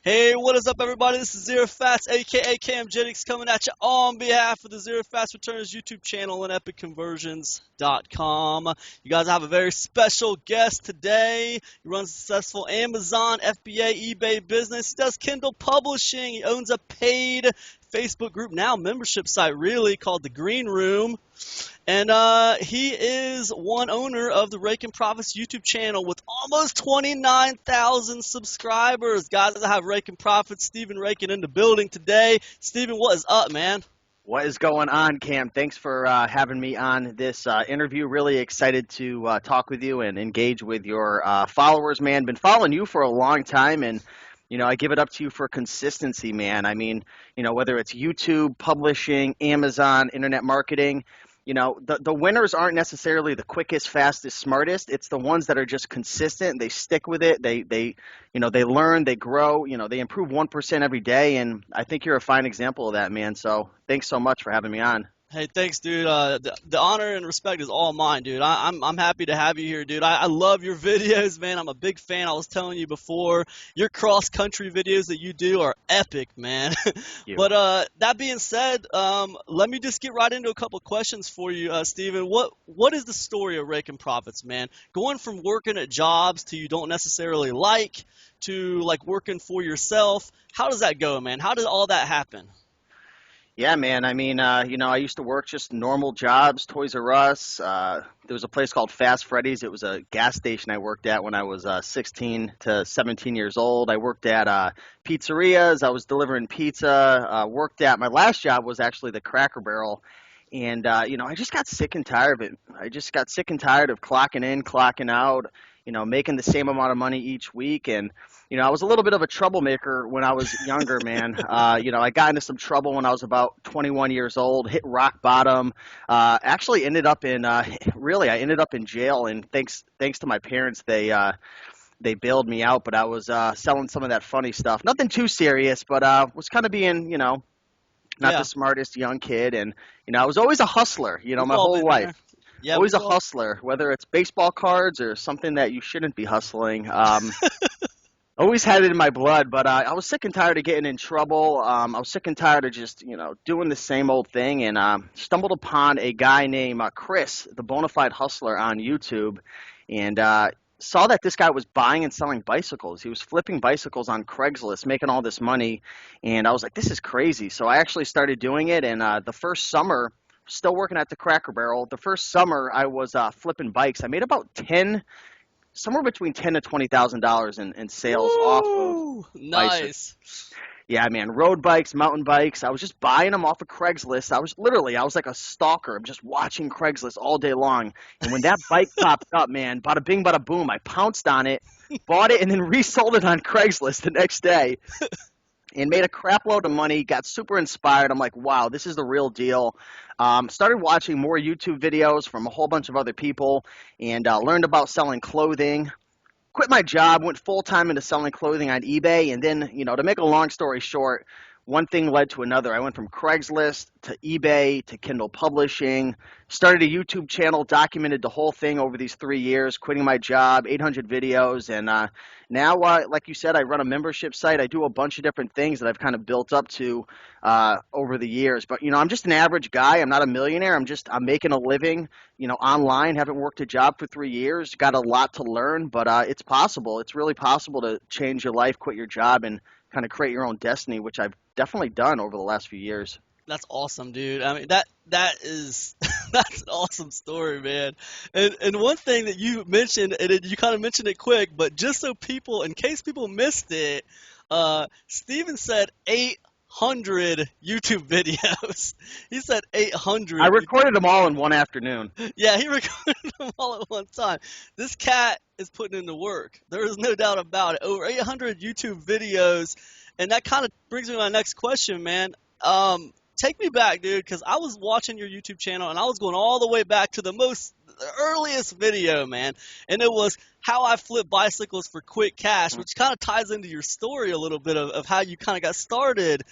Hey, what is up, everybody? This is ZeroFatz, aka Kam Jennings, coming at you on behalf of the ZeroFatzreturns YouTube channel and EpicConversions.com. You guys have a very special guest today. He runs a successful Amazon, FBA, eBay business. He does Kindle publishing. He owns a paid Facebook group, now membership site, really, called The Green Room. And he is one owner of the Raiken Profits YouTube channel with almost 29,000 subscribers. Guys, I have Raiken Profits, Stephen Raiken, in the building today. Stephen, what is up, man? What is going on, Cam? Thanks for having me on this interview. Really excited to talk with you and engage with your followers, man. Been following you for a long time, and I give it up to you for consistency, man. I mean, whether it's YouTube, publishing, Amazon, internet marketing, the winners aren't necessarily the quickest, fastest, smartest. It's the ones that are just consistent. They stick with it. They learn, they grow, they improve 1% every day. And I think you're a fine example of that, man. So thanks so much for having me on. Hey, thanks, dude. The honor and respect is all mine, dude. I'm happy to have you here, dude. I love your videos, man. I'm a big fan. I was telling you before, your cross-country videos that you do are epic, man. But that being said, let me just get right into a couple questions for you, Stephen. What is the story of Raiken Profits, man? Going from working at jobs to you don't necessarily like to like working for yourself. How does that go, man? How did all that happen? Yeah, man. I mean, I used to work just normal jobs, Toys R Us. There was a place called Fast Freddy's. It was a gas station I worked at when I was 16 to 17 years old. I worked at pizzerias. I was delivering pizza. Worked at my last job was actually the Cracker Barrel. And, I just got sick and tired of it. I just got sick and tired of clocking in, clocking out, making the same amount of money each week. And, I was a little bit of a troublemaker when I was younger, man. I got into some trouble when I was about 21 years old, hit rock bottom. Actually ended up in, I ended up in jail. And thanks to my parents, they bailed me out. But I was selling some of that funny stuff. Nothing too serious, but was kind of being, not the smartest young kid. And, I was always a hustler, my whole life. Yeah, always a hustler, whether it's baseball cards or something that you shouldn't be hustling. Always had it in my blood, but I was sick and tired of getting in trouble. I was sick and tired of just, doing the same old thing, and stumbled upon a guy named Chris, the Bonafide Hustler, on YouTube, and saw that this guy was buying and selling bicycles. He was flipping bicycles on Craigslist, making all this money, and I was like, this is crazy. So I actually started doing it, and the first summer, still working at the Cracker Barrel, the first summer I was flipping bikes. I made about somewhere between $10,000 to $20,000 in sales. Ooh, off of nice. Bicycles. Yeah, man, road bikes, mountain bikes. I was just buying them off of Craigslist. I was like a stalker. I'm just watching Craigslist all day long. And when that bike popped up, man, bada bing, bada boom, I pounced on it, bought it, and then resold it on Craigslist the next day. And made a crap load of money, got super inspired. I'm like, wow, this is the real deal. Started watching more YouTube videos from a whole bunch of other people and learned about selling clothing. Quit my job, went full-time into selling clothing on eBay. And then, to make a long story short, one thing led to another. I went from Craigslist to eBay to Kindle publishing, started a YouTube channel, documented the whole thing over these 3 years, quitting my job, 800 videos. And now, like you said, I run a membership site. I do a bunch of different things that I've kind of built up to over the years. But, I'm just an average guy. I'm not a millionaire. I'm making a living, online. Haven't worked a job for 3 years. Got a lot to learn, but it's possible. It's really possible to change your life, quit your job, and kind of create your own destiny, which I've definitely done over the last few years. That's awesome, dude. I mean, that is that's an awesome story, man. And one thing that you mentioned, and you kind of mentioned it quick, but just so people, in case people missed it, Steven said 800 YouTube videos. He said 800. I recorded them all in one afternoon. Yeah, he recorded them all at one time. This cat is putting in the work. There is no doubt about it. Over 800 YouTube videos. And that kind of brings me to my next question, man. Take me back, dude, because I was watching your YouTube channel, and I was going all the way back to the earliest video, man. And it was how I flip bicycles for quick cash, which kind of ties into your story a little bit of how you kind of got started.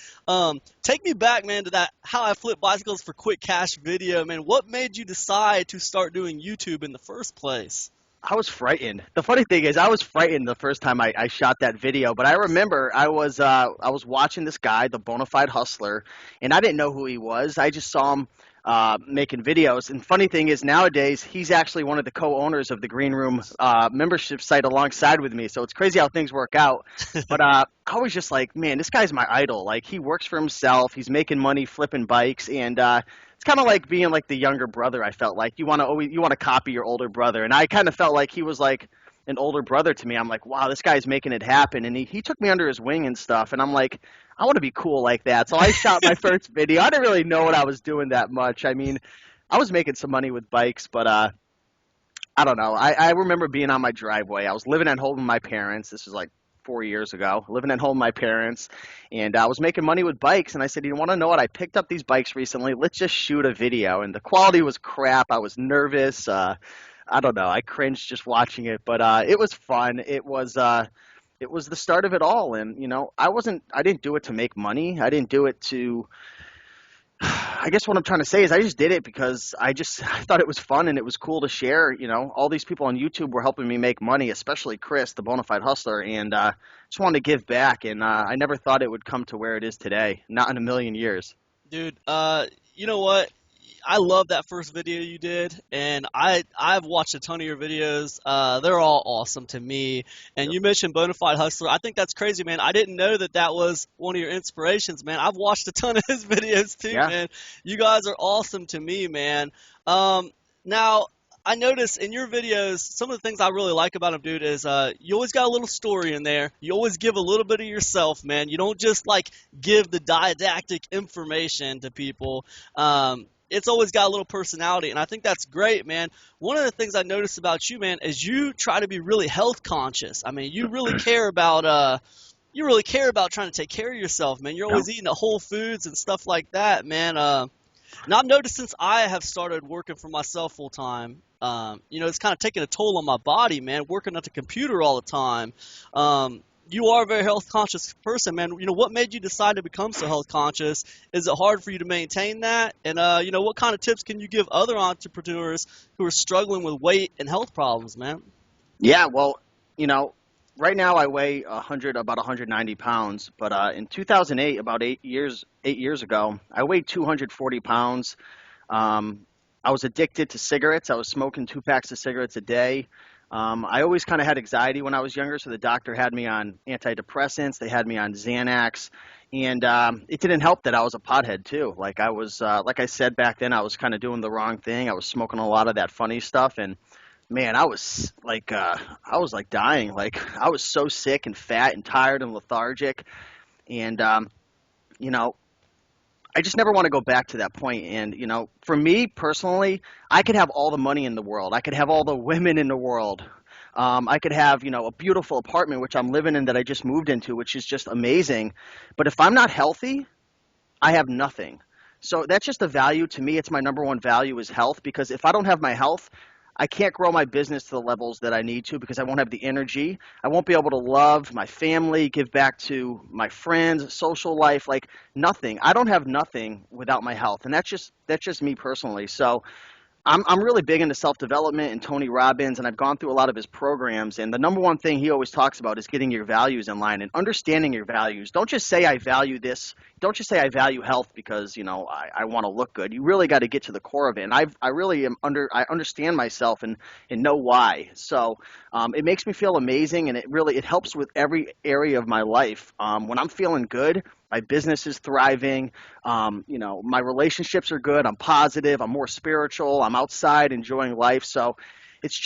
Take me back, man, to that how I flip bicycles for quick cash video, man. What made you decide to start doing YouTube in the first place? I was frightened. The funny thing is, I was frightened the first time I shot that video. But I remember I was watching this guy, the Bonafide Hustler, and I didn't know who he was. I just saw him making videos. And funny thing is, nowadays he's actually one of the co-owners of the Green Room membership site alongside with me. So it's crazy how things work out. But I was just like, man, this guy's my idol. Like he works for himself. He's making money flipping bikes, and it's kind of like being like the younger brother. I felt like you want to copy your older brother, and I kind of felt like he was like an older brother to me. I'm like, wow, this guy's making it happen, and he took me under his wing and stuff, and I'm like, I want to be cool like that. So I shot my first video. I didn't really know what I was doing that much. I mean, I was making some money with bikes, but I don't know. I remember being on my driveway. I was living at home with my parents. This was like 4 years ago, living at home with my parents, and I was making money with bikes. And I said, you want to know what? I picked up these bikes recently. Let's just shoot a video. And the quality was crap. I was nervous. I don't know. I cringed just watching it, but it was fun. It was the start of it all. And I didn't do it to make money. I didn't do it to. I guess what I'm trying to say is I just did it because I thought it was fun and it was cool to share. All these people on YouTube were helping me make money, especially Chris, the Bonafide Hustler, and just wanted to give back. And I never thought it would come to where it is today, not in a million years. Dude, you know what? I love that first video you did, and I've watched a ton of your videos. They're all awesome to me. And Yep. you mentioned Bonafide Hustler. I think that's crazy, man. I didn't know that was one of your inspirations, man. I've watched a ton of his videos too, Yeah. man. You guys are awesome to me, man. Now I notice in your videos, some of the things I really like about them, dude, is you always got a little story in there. You always give a little bit of yourself, man. You don't just like give the didactic information to people. It's always got a little personality, and I think that's great, man. One of the things I noticed about you, man, is you try to be really health conscious. I mean, you really care about trying to take care of yourself, man. You're always eating at Whole Foods and stuff like that, man. Now I've noticed since I have started working for myself full time, it's kind of taking a toll on my body, man. Working at the computer all the time. You are a very health conscious person, man. What made you decide to become so health conscious? Is it hard for you to maintain that? And what kind of tips can you give other entrepreneurs who are struggling with weight and health problems, man? Yeah, well, right now I weigh about 190 pounds, but in 2008, about 8 years ago, I weighed 240 pounds. I was addicted to cigarettes. I was smoking 2 packs of cigarettes a day. I always kind of had anxiety when I was younger, so the doctor had me on antidepressants. They had me on Xanax, and it didn't help that I was a pothead too. Like like I said back then, I was kind of doing the wrong thing. I was smoking a lot of that funny stuff, and man, I was like dying. Like I was so sick and fat and tired and lethargic, and I just never want to go back to that point. And, for me personally, I could have all the money in the world. I could have all the women in the world. I could have, a beautiful apartment, which I'm living in that I just moved into, which is just amazing. But if I'm not healthy, I have nothing. So that's just a value to me. It's my number one value is health, because if I don't have my health, I can't grow my business to the levels that I need to because I won't have the energy. I won't be able to love my family, give back to my friends, social life, like nothing. I don't have nothing without my health, and that's just me personally. So I'm really big into self-development and Tony Robbins, and I've gone through a lot of his programs. And the number one thing he always talks about is getting your values in line and understanding your values. Don't just say I value this. Don't just say I value health because I want to look good. You really got to get to the core of it. And I understand myself and know why. So it makes me feel amazing, and it helps with every area of my life. When I'm feeling good, my business is thriving. My relationships are good. I'm positive. I'm more spiritual. I'm outside enjoying life. So it's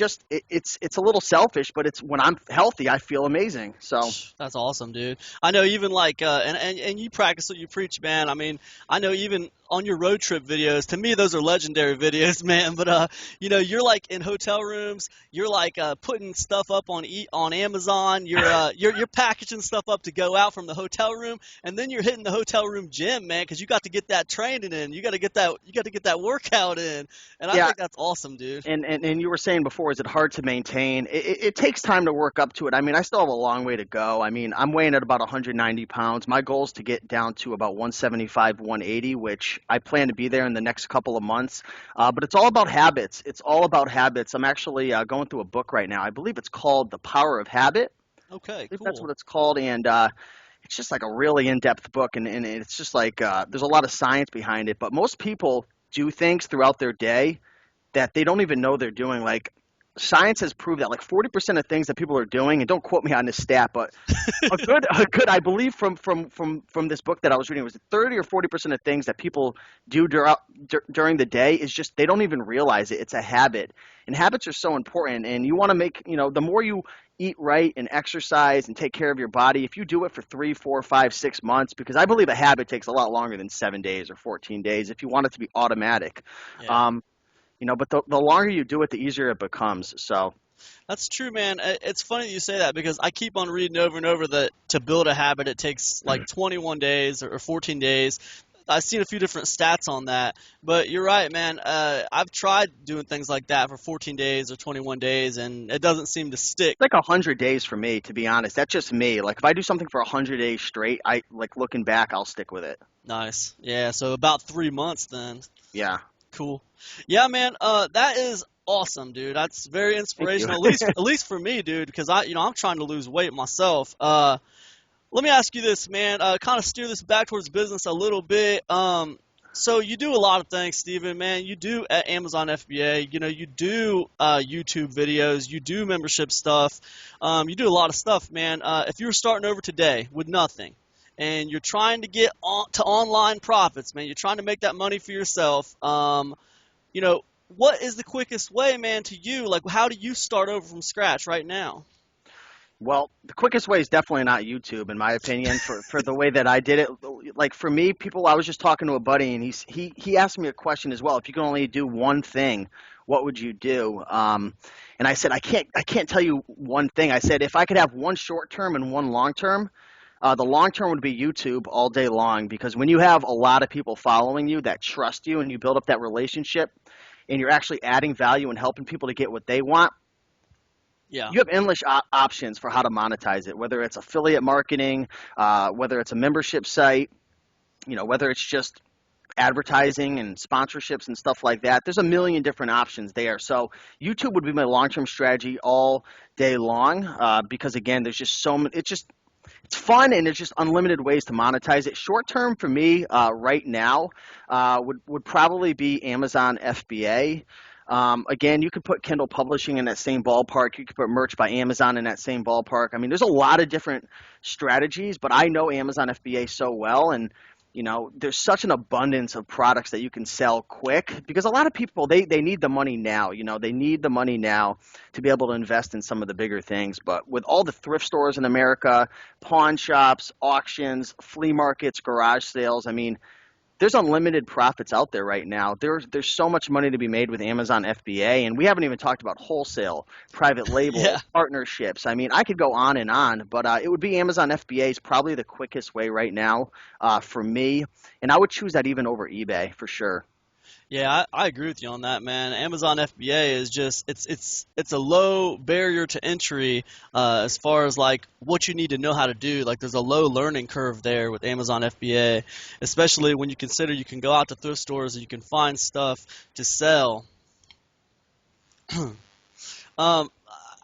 a little selfish, but it's when I'm healthy, I feel amazing. So That's awesome, dude. I know even like and you practice what you preach, man. I mean, I know even on your road trip videos, to me those are legendary videos, man. But you're like in hotel rooms, you're like putting stuff up on Amazon, you're packaging stuff up to go out from the hotel room, and then you're hitting the hotel room gym, man, because you got to get that training in. You got to get that workout in. And I think that's awesome, dude. And you were saying before, is it hard to maintain? It takes time to work up to it. I mean, I still have a long way to go. I mean, I'm weighing at about 190 pounds. My goal is to get down to about 175, 180, which I plan to be there in the next couple of months. But it's all about habits. It's all about habits. I'm actually going through a book right now. I believe it's called The Power of Habit. Okay, I believe that's cool. what it's called, and it's just like a really in-depth book, and it's just like there's a lot of science behind it. But most people do things throughout their day that they don't even know they're doing. Like science has proved that like 40% of things that people are doing, and don't quote me on this stat, but a good I believe from this book that I was reading was 30 or 40% of things that people do during the day is just they don't even realize it. It's a habit, and habits are so important. And you want to make the more you eat right and exercise and take care of your body, if you do it for 3, 4, 5, 6 months, because I believe a habit takes a lot longer than 7 days or 14 days if you want it to be automatic. Yeah. Um, but the longer you do it, the easier it becomes. So That's true, man. It's funny that you say that because I keep on reading over and over that to build a habit, it takes like 21 days or 14 days. I've seen a few different stats on that, but you're right, man. I've tried doing things like that for 14 days or 21 days, and it doesn't seem to stick. it's like 100 days for me, to be honest. That's just me. Like if I do something for 100 days straight, I like looking back, I'll stick with it. Nice. Yeah, so about 3 months then. Yeah. Cool. Yeah, man. That is awesome, dude. That's very Thank you. inspirational. At least for me, dude, because I'm trying to lose weight myself. Let me ask you this, man. Kind of steer this back towards business a little bit. So you do a lot of things, Steven, man. You do at Amazon FBA. You do YouTube videos. You do membership stuff. You do a lot of stuff, man. If you were starting over today with nothing, and you're trying to get to online profits, man, you're trying to make that money for yourself. What is the quickest way, man, to you? Like, how do you start over from scratch right now? Well, the quickest way is definitely not YouTube, in my opinion, for the way that I did it. Like for me, I was just talking to a buddy, and he asked me a question as well. If you could only do one thing, what would you do? And I said, I can't tell you one thing. I said, if I could have one short term and one long term, the long term would be YouTube all day long, because when you have a lot of people following you that trust you and you build up that relationship and you're actually adding value and helping people to get what they want, Yeah. you have endless options for how to monetize it, whether it's affiliate marketing, whether it's a membership site, whether it's just advertising and sponsorships and stuff like that. There's a million different options there. So YouTube would be my long-term strategy all day long, because again, there's just so many. It's fun, and there's just unlimited ways to monetize it. Short term for me right now would probably be Amazon FBA. Again, you could put Kindle Publishing in that same ballpark. You could put Merch by Amazon in that same ballpark. I mean, there's a lot of different strategies, but I know Amazon FBA so well, and there's such an abundance of products that you can sell quick, because a lot of people, they need the money now. They need the money now to be able to invest in some of the bigger things. But with all the thrift stores in America, pawn shops, auctions, flea markets, garage sales, I mean, there's unlimited profits out there right now. There's so much money to be made with Amazon FBA, and we haven't even talked about wholesale, private label, Yeah. partnerships. I mean, I could go on, but it would be Amazon FBA is probably the quickest way right now for me, and I would choose that even over eBay for sure. Yeah, I agree with you on that, man. Amazon FBA is just it's a low barrier to entry as far as like what you need to know how to do. Like there's a low learning curve there with Amazon FBA, especially when you consider you can go out to thrift stores and you can find stuff to sell. I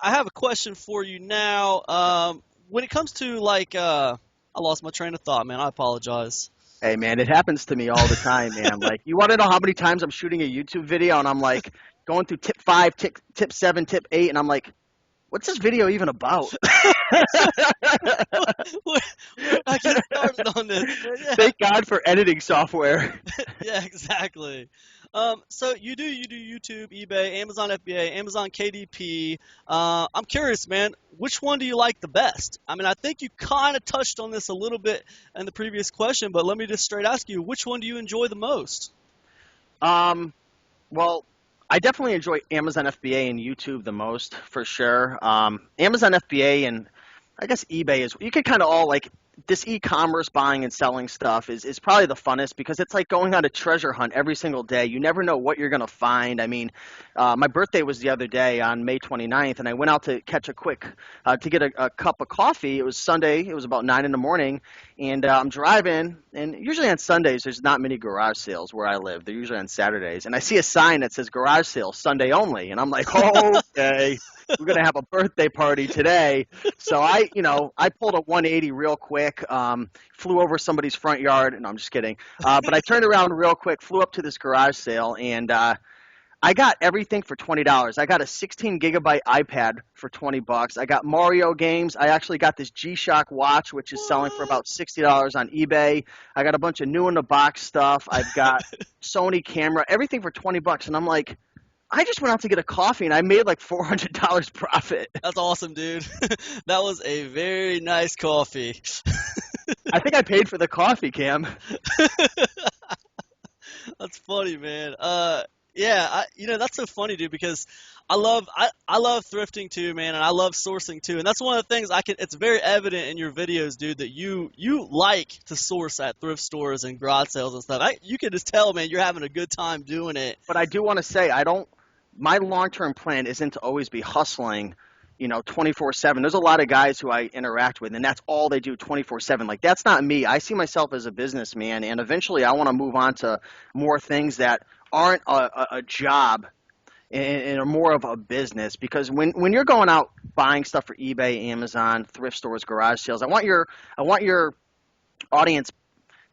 have a question for you now. When it comes to like, I lost my train of thought, man. I apologize. Hey, man, it happens to me all the time, man. Like, you want to know how many times I'm shooting a YouTube video and I'm like going through tip 5, tip 7, tip 8, and I'm like, what's this video even about? I get started on this. Yeah. Thank God for editing software. Yeah, exactly. So you do YouTube, eBay, Amazon FBA, Amazon KDP. I'm curious, man, which one do you like the best? I mean, I think you kind of touched on this a little bit in the previous question, but let me just straight ask you, which one do you enjoy the most? Well, I definitely enjoy Amazon FBA and YouTube the most, for sure. Amazon FBA and I guess eBay is, you can kind of all like, this e-commerce buying and selling stuff is probably the funnest because it's like going on a treasure hunt every single day. You never know what you're going to find. I mean, my birthday was the other day on May 29th, and I went out to catch to get a cup of coffee. It was Sunday. It was about 9 in the morning, and I'm driving, and usually on Sundays there's not many garage sales where I live. They're usually on Saturdays, and I see a sign that says garage sale Sunday only, and I'm like, okay. We're going to have a birthday party today. So I pulled a 180 real quick, flew over somebody's front yard. No, I'm just kidding. But I turned around real quick, flew up to this garage sale, and I got everything for $20. I got a 16 gigabyte iPad for $20. I got Mario games. I actually got this G-Shock watch, which is selling for about $60 on eBay. I got a bunch of new in the box stuff. I've got Sony camera, everything for $20. And I'm like, I just went out to get a coffee, and I made like $400 profit. That's awesome, dude. That was a very nice coffee. I think I paid for the coffee, Cam. That's funny, man. Yeah, that's so funny, dude, because I love thrifting too, man, and I love sourcing too. And that's one of the things it's very evident in your videos, dude, that you like to source at thrift stores and garage sales and stuff. You can just tell, man, you're having a good time doing it. But I do want to say, my long-term plan isn't to always be hustling, 24/7. There's a lot of guys who I interact with, and that's all they do 24/7. Like, that's not me. I see myself as a businessman, and eventually I want to move on to more things that aren't a job and are more of a business. Because when you're going out buying stuff for eBay, Amazon, thrift stores, garage sales, I want your audience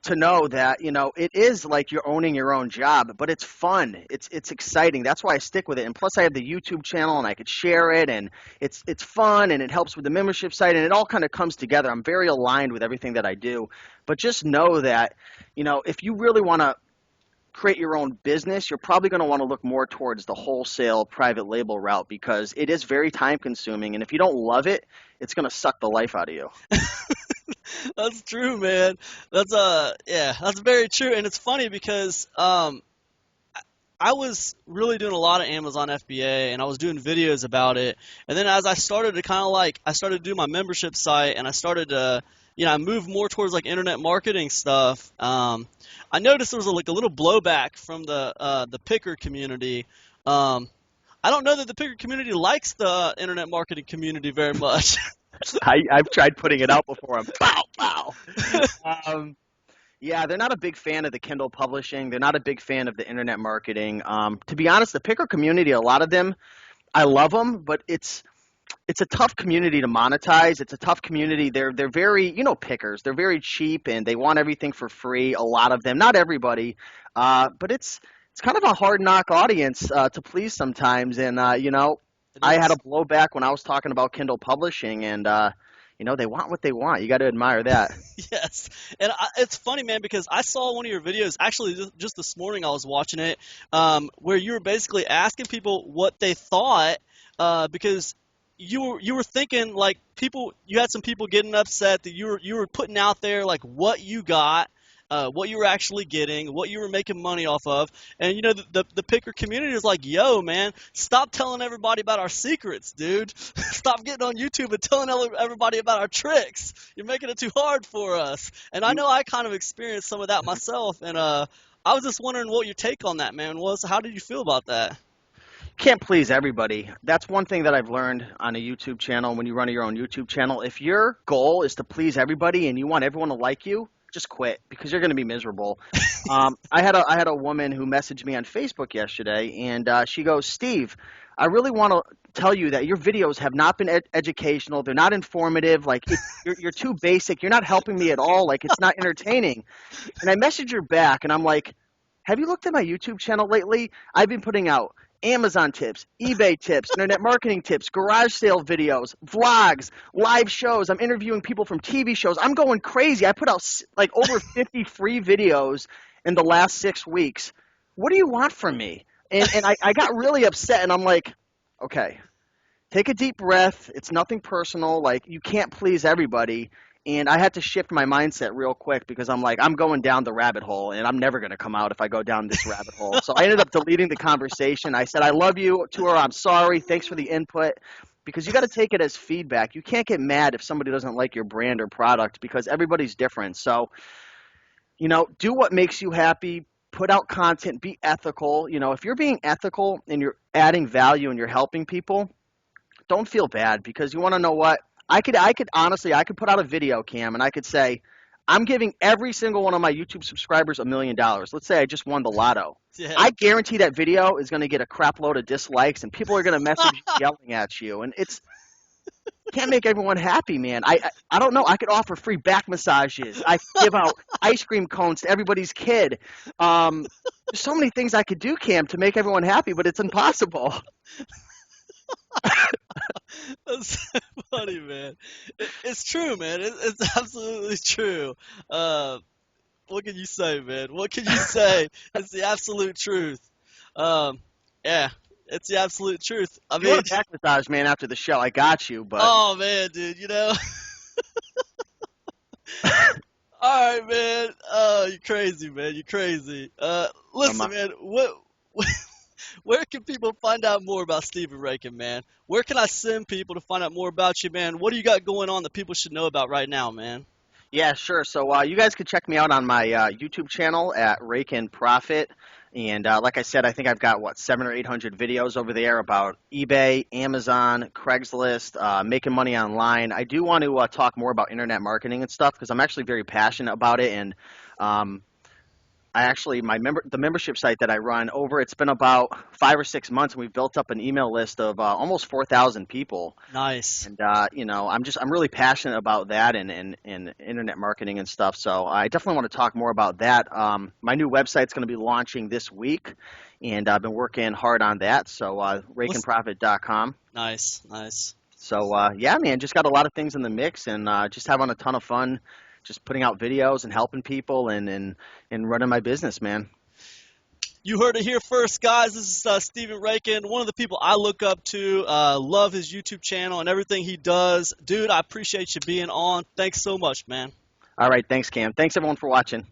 to know that, it is like you're owning your own job, but it's fun. It's exciting. That's why I stick with it. And plus I have the YouTube channel and I could share it, and it's fun, and it helps with the membership site, and it all kind of comes together. I'm very aligned with everything that I do. But just know that, if you really want to create your own business, you're probably going to want to look more towards the wholesale private label route, because it is very time consuming. And if you don't love it, it's going to suck the life out of you. That's true, man. That's very true. And it's funny because I was really doing a lot of Amazon FBA, and I was doing videos about it. And then as I started to I started to do my membership site, and I started to, I moved more towards like internet marketing stuff. I noticed there was a little blowback from the picker community. I don't know that the picker community likes the internet marketing community very much. I've tried putting it out before. Bow, bow. Yeah, they're not a big fan of the Kindle publishing. They're not a big fan of the internet marketing. To be honest, the picker community, a lot of them, I love them, but it's a tough community to monetize. It's a tough community. They're very, pickers. They're very cheap, and they want everything for free. A lot of them, not everybody, but it's kind of a hard knock audience to please sometimes. And I had a blowback when I was talking about Kindle publishing, and they want what they want. You got to admire that. Yes, and it's funny, man, because I saw one of your videos actually just this morning. I was watching it, where you were basically asking people what they thought, because you were thinking like you had some people getting upset that you were putting out there like what you got, what you were actually getting, what you were making money off of. And the picker community is like, yo, man, stop telling everybody about our secrets, dude. Stop getting on YouTube and telling everybody about our tricks. You're making it too hard for us. And I know I kind of experienced some of that myself, and I was just wondering what your take on that, man, was. How did you feel about that? Can't please everybody. That's one thing that I've learned on a YouTube channel. When you run your own YouTube channel, if your goal is to please everybody and you want everyone to like you, just quit, because you're going to be miserable. I had a woman who messaged me on Facebook yesterday, and she goes, Steve, I really want to tell you that your videos have not been educational. They're not informative. Like, you're too basic. You're not helping me at all. Like, it's not entertaining. And I messaged her back, and I'm like, have you looked at my YouTube channel lately? I've been putting out Amazon tips, eBay tips, internet marketing tips, garage sale videos, vlogs, live shows. I'm interviewing people from TV shows. I'm going crazy. I put out like over 50 free videos in the last 6 weeks. What do you want from me? And I got really upset, and I'm like, okay, take a deep breath. It's nothing personal. Like, you can't please everybody. And I had to shift my mindset real quick, because I'm like, I'm going down the rabbit hole, and I'm never going to come out if I go down this rabbit hole. So I ended up deleting the conversation. I said, I love you to her. I'm sorry. Thanks for the input. because you got to take it as feedback. You can't get mad if somebody doesn't like your brand or product because everybody's different. So, do what makes you happy. Put out content, be ethical. If you're being ethical and you're adding value and you're helping people, don't feel bad, because you want to know what? I could honestly, I could put out a video, Cam, and I could say, I'm giving every single one of my YouTube subscribers $1 million. Let's say I just won the lotto. Yeah. I guarantee that video is going to get a crap load of dislikes, and people are going to message you yelling at you. And can't make everyone happy, man. I don't know. I could offer free back massages. I could give out ice cream cones to everybody's kid. There's so many things I could do, Cam, to make everyone happy, but it's impossible. That's so funny, man. It's true, man. It's absolutely true. What can you say, man? What can you say? It's the absolute truth. Yeah, it's the absolute truth. I If you mean, want a back massage, man, after the show, I got you. But oh man, dude, All right, man. You're crazy, man. You're crazy. Listen, man. Where can people find out more about Steven Raiken, man? Where can I send people to find out more about you, man? What do you got going on that people should know about right now, man? yeah, sure. So you guys can check me out on my YouTube channel at Raiken Profit. And like I said, I think I've got, 700 or 800 videos over there about eBay, Amazon, Craigslist, making money online. I do want to talk more about internet marketing and stuff, because I'm actually very passionate about it. And the membership site that I run it's been about 5 or 6 months, and we've built up an email list of almost 4,000 people. Nice. And I'm really passionate about that and internet marketing and stuff. So I definitely want to talk more about that. My new website's going to be launching this week, and I've been working hard on that. So RaikenProfit.com. Nice. So yeah, man, just got a lot of things in the mix, and just having a ton of fun. Just putting out videos and helping people and running my business, man. You heard it here first, guys. This is Steven Raiken, one of the people I look up to. Love his YouTube channel and everything he does. Dude, I appreciate you being on. Thanks so much, man. All right. Thanks, Cam. Thanks, everyone, for watching.